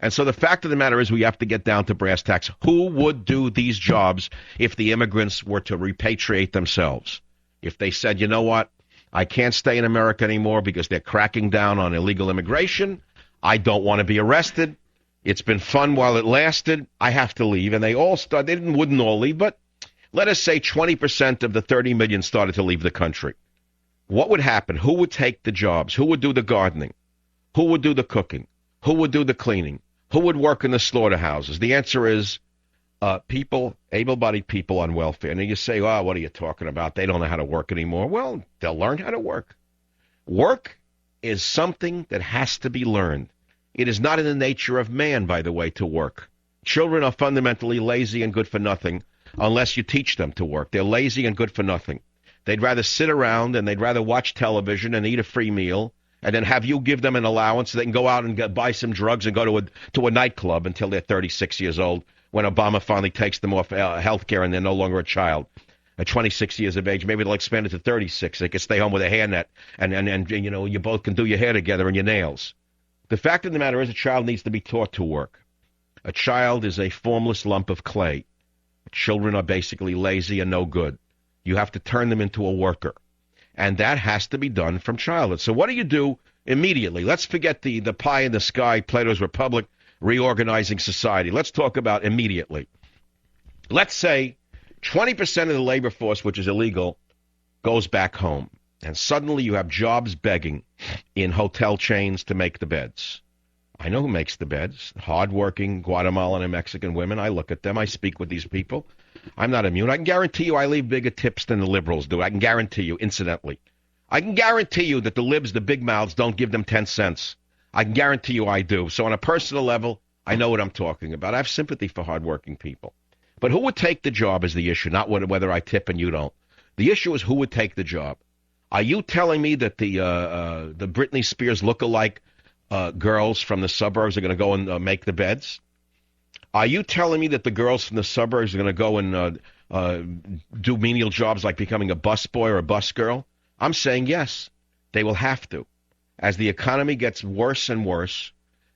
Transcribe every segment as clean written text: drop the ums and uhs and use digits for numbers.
And so the fact of the matter is we have to get down to brass tacks. Who would do these jobs if the immigrants were to repatriate themselves? If they said, you know what, I can't stay in America anymore because they're cracking down on illegal immigration. I don't want to be arrested. It's been fun while it lasted. I have to leave. And they wouldn't all leave, but let us say 20% of the 30 million started to leave the country. What would happen? Who would take the jobs? Who would do the gardening? Who would do the cooking? Who would do the cleaning? Who would work in the slaughterhouses? The answer is people, able-bodied people on welfare. And then you say, oh, what are you talking about? They don't know how to work anymore. Well, they'll learn how to work. Work is something that has to be learned. It is not in the nature of man, by the way, to work. Children are fundamentally lazy and good for nothing unless you teach them to work. They're lazy and good for nothing. They'd rather sit around and they'd rather watch television and eat a free meal and then have you give them an allowance so they can go out and buy some drugs and go to a nightclub until they're 36 years old when Obama finally takes them off health care and they're no longer a child. At 26 years of age, maybe they'll expand it to 36. They can stay home with a hairnet and you know, you both can do your hair together and your nails. The fact of the matter is a child needs to be taught to work. A child is a formless lump of clay. Children are basically lazy and no good. You have to turn them into a worker. And that has to be done from childhood. So what do you do immediately? Let's forget the pie in the sky, Plato's Republic, reorganizing society. Let's talk about immediately. Let's say 20% of the labor force, which is illegal, goes back home. And suddenly you have jobs begging in hotel chains to make the beds. I know who makes the beds. Hardworking Guatemalan and Mexican women. I look at them. I speak with these people. I'm not immune. I can guarantee you I leave bigger tips than the liberals do. I can guarantee you, incidentally. I can guarantee you that the libs, the big mouths, don't give them 10 cents. I can guarantee you I do. So on a personal level, I know what I'm talking about. I have sympathy for hardworking people. But who would take the job is the issue, not whether I tip and you don't. The issue is who would take the job. Are you telling me that the Britney Spears look-alike girls from the suburbs are going to go and make the beds? Are you telling me that the girls from the suburbs are going to go and do menial jobs like becoming a busboy or a bus girl? I'm saying yes, they will have to. As the economy gets worse and worse,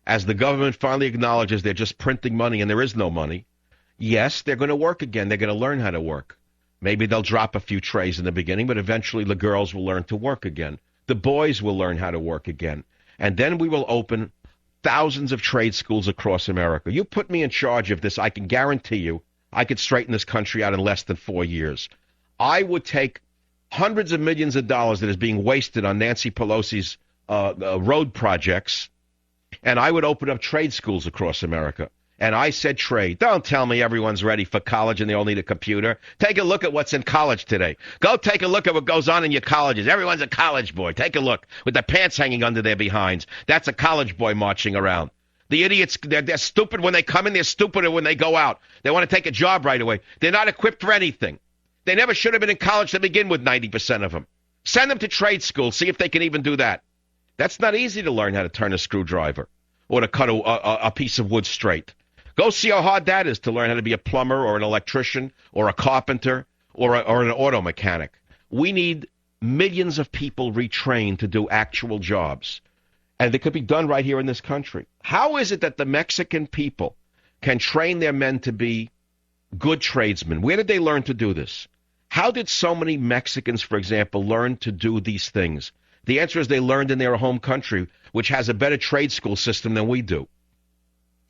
as the government finally acknowledges they're just printing money and there is no money, yes, they're going to work again. They're going to learn how to work. Maybe they'll drop a few trays in the beginning, but eventually the girls will learn to work again. The boys will learn how to work again. And then we will open thousands of trade schools across America. You put me in charge of this, I can guarantee you I could straighten this country out in less than 4 years. I would take hundreds of millions of dollars that is being wasted on Nancy Pelosi's road projects, and I would open up trade schools across America. And I said trade. Don't tell me everyone's ready for college and they all need a computer. Take a look at what's in college today. Go take a look at what goes on in your colleges. Everyone's a college boy. Take a look with the pants hanging under their behinds. That's a college boy marching around. The idiots, they're stupid when they come in. They're stupider when they go out. They want to take a job right away. They're not equipped for anything. They never should have been in college to begin with, 90% of them. Send them to trade school. See if they can even do that. That's not easy to learn how to turn a screwdriver or to cut a piece of wood straight. Go see how hard that is to learn how to be a plumber or an electrician or a carpenter or an auto mechanic. We need millions of people retrained to do actual jobs. And it could be done right here in this country. How is it that the Mexican people can train their men to be good tradesmen? Where did they learn to do this? How did so many Mexicans, for example, learn to do these things? The answer is they learned in their home country, which has a better trade school system than we do.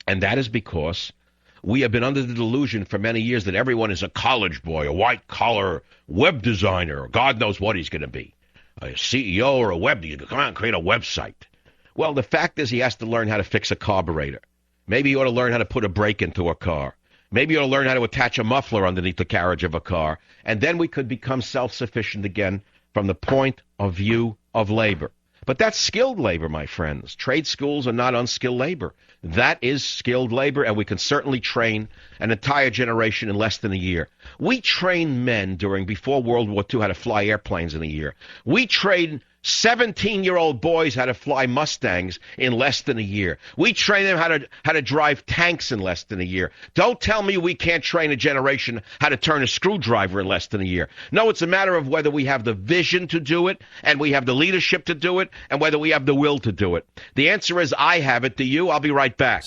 And that is because we have been under the delusion for many years that everyone is a college boy, a white-collar web designer, or God knows what he's going to be, a CEO or a web designer. Come on, create a website. Well, the fact is he has to learn how to fix a carburetor. Maybe he ought to learn how to put a brake into a car. Maybe you ought to learn how to attach a muffler underneath the carriage of a car. And then we could become self-sufficient again from the point of view of labor. But that's skilled labor, my friends. Trade schools are not unskilled labor. That is skilled labor, and we can certainly train an entire generation in less than a year. We trained men before World War II how to fly airplanes in a year. We trained 17-year-old boys how to fly Mustangs in less than a year. We train them how to drive tanks in less than a year. Don't tell me we can't train a generation how to turn a screwdriver in less than a year. No, it's a matter of whether we have the vision to do it, and we have the leadership to do it, and whether we have the will to do it. The answer is I have it. Do you? I'll be right back.